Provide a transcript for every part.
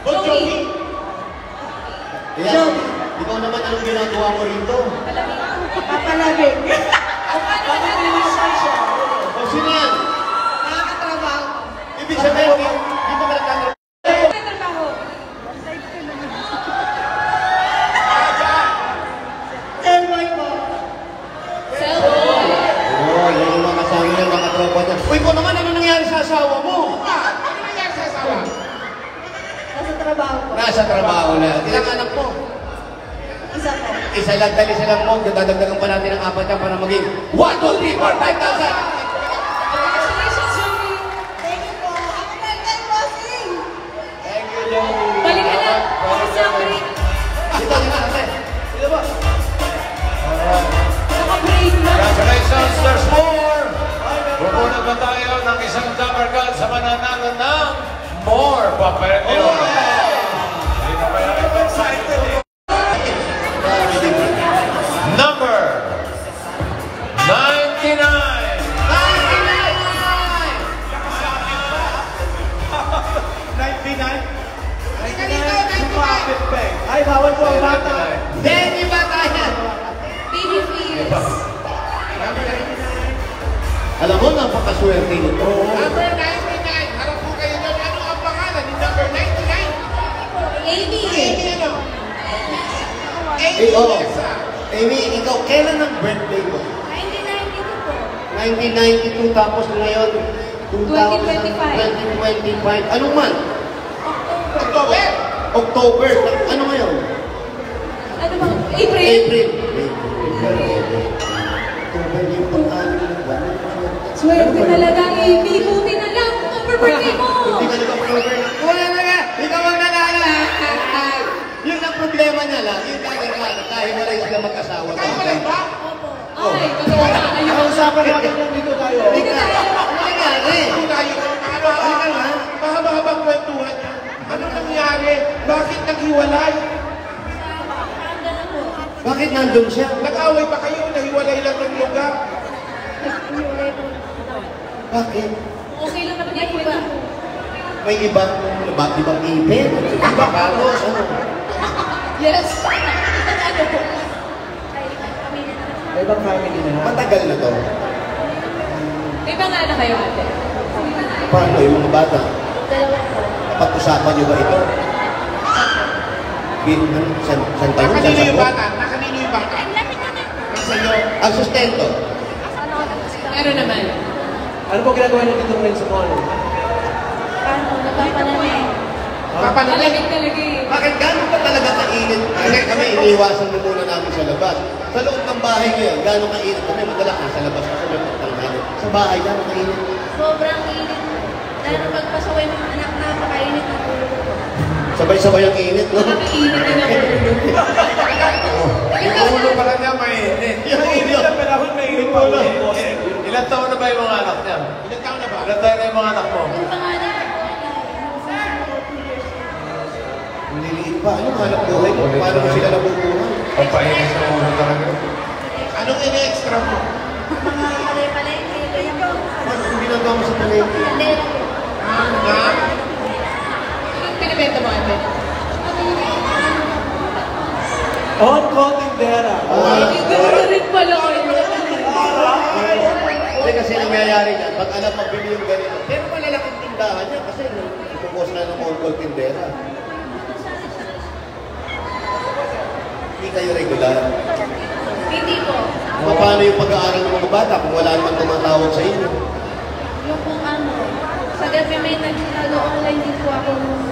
Joey. Ayan, ikaw naman anong ginagawa mo rito? Papalabig. O sino yan? Nakakatrabaho. Ibig sabihin, di ba nagtatrabaho? Nakakatrabaho. Cellboy po. Cellboy. Oo, yan yung mga kasama niya, mga tropa niya. Uy, ikaw naman, ano nangyari sa asawa mo? Ano nangyari sa asawa? Nasa trabaho po. Nasa trabaho na. Ilang anak mo? Isa po. Isa lang, dali silang mo. Dadagdagan pa natin ang 4 yan para maging 1, 2, 3, 4, 5,000! Congratulations, Joey. Thank you po. Happy birthday, bossing. Thank you, Joey. Balik ka na. Sorry. Dito, di ba? Dito ba? Naka-break na. Congratulations, there's more! Pupunod ba tayo ng isang Dapper Card sa mananalo ng more papereo? Hindi ka ba yan excited? Number 99! 99? Ay, bawal po ang bata. Denny ba tayo? Baby Feels. Alam mo, napakaswerte nito. Number 99. Harap po kayo doon. Ano ang pangalan ni number 99? Amy. Amy ano? Amy Oo. Mesa. Amy, ikaw, kailan ang birthday mo? 1992 po. 1992, tapos ngayon, 2025. 2025. Anong month? October. October. Ano ngayon? Ano bang? April? April. October yung pang-anim na buwan. Swerte talaga, Amy. Buti na lang. Over-birthday mo. Hindi ka nag-October na. Wala na nga! Ikaw ang nanala! Yun ang problema niya lang. Yung kagagana. Dahil wala sila mag-asawa. Kamulan ba? Opo. Ay, totoo na. Ayun. Ang usapan natin lang dito tayo. Hindi ka. Ano nangyari? Kung tayo, mahaba-habang kwentuhan niya. Ano nangyari? Bakit naghiwalay? Bakit nandun siya? Nag-away pa kayo? Nahiwalay lang ng lugar? Bakit? Okay lang naman yung kwento mo. May ibang ipin? Ibang karos? Ano? Yes. Ano po? May ibang family na. Matagal na to. May mga anak kayo ate? Paano yung mga bata? Dalawa po. Pag-usapan niyo ba ito? San tayo? Nakanino yung bata? Nakanino yung bata? Sa'yo. Ang sustento. Meron naman. Ano po ginagawa niyo dito ngayon sa mall? Paano? Nagpapalamin. Papalamig. Malamig talaga eh. Bakit gano'n ba talaga kainit? Kasi kami iniwasan mo muna namin sa labas. Sa loob ng bahay ngayon, gano'n kainit kami? Madalas sa labas kasi may pagtanghali. Sa bahay, gano'n kainit? Sobrang init. Dahil pagpasaway ng anak na napakainit na tulog ko. Sabay-sabay ang init, no? Nakakainit din ako. Yung ulo pala niya mainit. Mainit na panahon, mainit pa ulo. Ilan taon na ba yung mga anak niya? Ilan taon na ba? Ilan taon na yung mga anak mo? Yung pangalan ko, Nililiit pa. Ano hanap buhay mo? Paano mo sila nabubuhay? Pampainit sa ulo talaga. Anong ini-extra mo? mga palay-palengke, ganyan po. Ano ang ginagawa mo sa palengke? Kandela po. Anong pinibenta mo ate? On Cotindera. Hindi gano'n rin pala kayo. Hindi kasi nangyayari niyan, pag alam magbili yung ganito. Pero malalaking tindahan niya kasi ipupos na ng on-call tindera. Hindi kayo regular. Hindi po. Paano yung pag-aaral ng mga bata kung wala naman tumatawag sa inyo? Yung kung ano, sa gabi may nag-online din po ako nung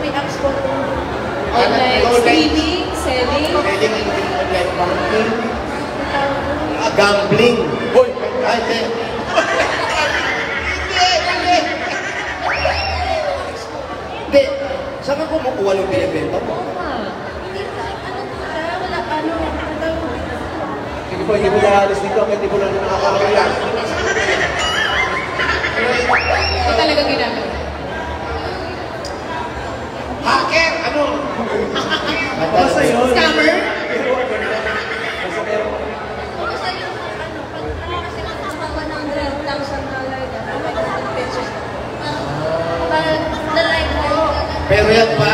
may apps po po. Online streaming, selling. Pwede nga yung online banking. Gambling. Hoy! Ay, hindi. Hindi. Saan ka kumukuha ng binibenta mo? Hindi po, ano po siya, wala ano, Hindi po, hindi po nakalis dito. Hindi po lang nakakakaya. Ito talaga ginagawa. Hacker! Ano? Basta yun. Scammer? Kung sa iyo, ano, pag kasi magpapa ng $100,000 na, may 100 pesos. Pag the life Pero yan pa,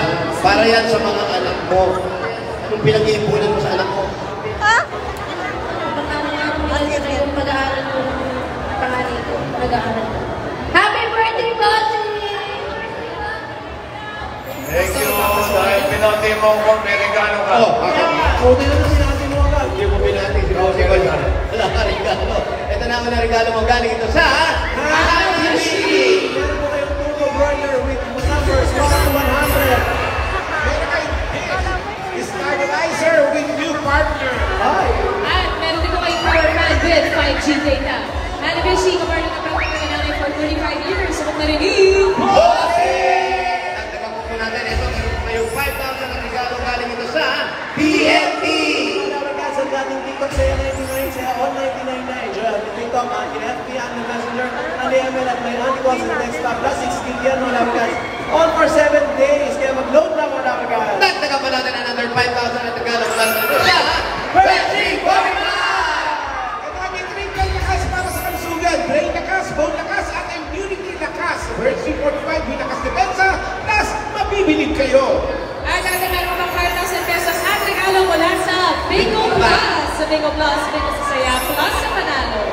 Para yan sa mga anak mo. Anong pinag-iipunan mo sa anak mo? Yung pag-aaral ko ng pangalan ko. Pag-aaral ko. Happy birthday, Bossy! Thank you. Dahil pinati mo ko, may regalo ka. Buti na si Ate mo agad. Hindi mo pinati si Bossy ko yan. Wala ka regalo. Ito na ang regalo mo. Galing ito sa Happy City! Meron po kayong turbo broiler with numbers 1 to 100. Meron kayo stabilizer with new partner. Hi! At meron din ko kayong power pad with 5G data. Hanabishi, kaparang kapag kami namin for 35 years. Sabot na rin Bossy! Dagdagan po natin. Ito, meron po kayong 5,000 na regalo. Galing ito sa PNP! Sa dating TikTok saya 99, saya all 99.9. Joel, TikTok, FB, and the Messenger, and the ML at my antiquals and next stop. Plus 16 yan, mga guys. All for 7 days. Kaya mag-load na mga guys. Dagdagan pa natin another 5,000 na regalo. Galing ito sa Percy Gorilla! Ito kami triple lakas para sa kalusugan. Brain lakas, bone lakas, at immunity lakas. Version 45, may lakas depensa, plus mabibilib kayo. At dati meron pang 5,000 pesos at regalo mula sa Bingo Plus. Sa Bingo Plus, Bingo sa Saya Plus sa Panalo.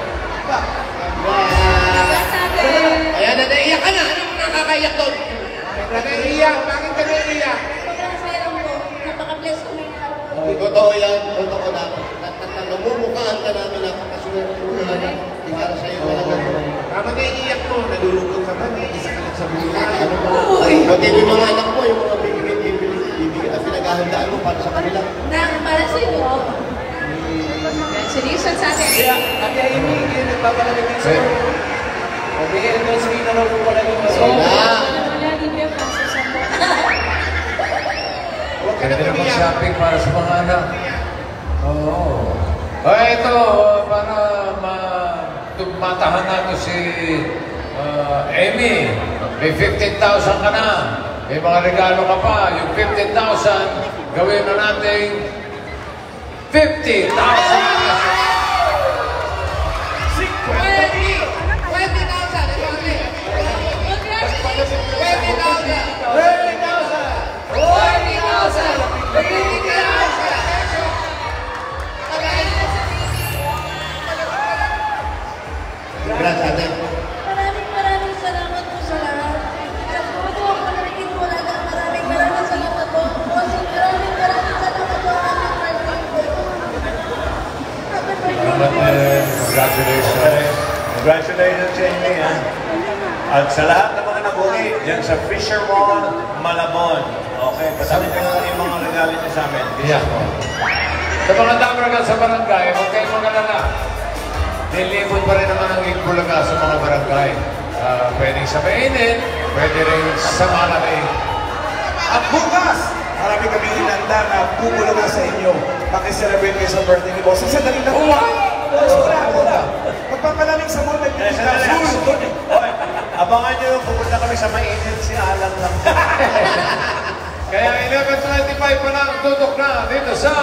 Congrats natin! Ayan, naiiyak ka na. Anong nakakaiyak doon? Naiiyak, bakit ka naiiyak? Sobrang saya lang po. Napaka-bless ko ngayong araw. Totoo yan. Totoo na. Namumukhaan ka namin. Napakasulat mo talaga. Para sa'yo talaga. Tama naiiyak mo, nalulungkot ka ba? Isa ka lang sa buhay. Pati yung mga anak mo, yung mga bibigyan at pinaghahandaan mo para sa kanila. Para sa inyo. Congratulations sa atin! Kaya, Ate Amy, yun nagpapalamig din sa bigyan ng sweet na lang po pala yung Wala din yung pasok sa mo. Huwag ka na Pwede na umiyak. mag-shopping para sa mga anak. Oo. Ito, para matahan natin si Amy. May 15,000 ka na. May mga regalo ka pa. Yung 15,000, gawin na natin 50,000 pesos. 20,000. Congrats ate. Maraming salamat po sa lahat. At kung ito ako narinig mo na maraming salamat po. Bossing, maraming salamat po. Happy birthday. Congratulations. Congratulations sa inyo yan. At sa lahat ng mga nabuhi, dyan sa Fisher Mall, Malabon. Okay, pasabi nyo na yung mga regalo nyo sa amin. Yeah. Sa mga damragan sa barangay, huwag kayong mag-alala. Nilibot pa rin naman ang Bulaga sa mga barangay. Pwedeng sa mainit, pwede rin sa malamig. At bukas, marami kami hinanda na bubulaga sa inyo. Pakicelebrate kayo sa birthday ni Boss. Sa dali lang. Wala. Magpapalamig sa mall. Oy, abangan nyo, pupunta kami sa mainit, si Alan lang. Kaya 11:25 pa lang, tutok na dito sa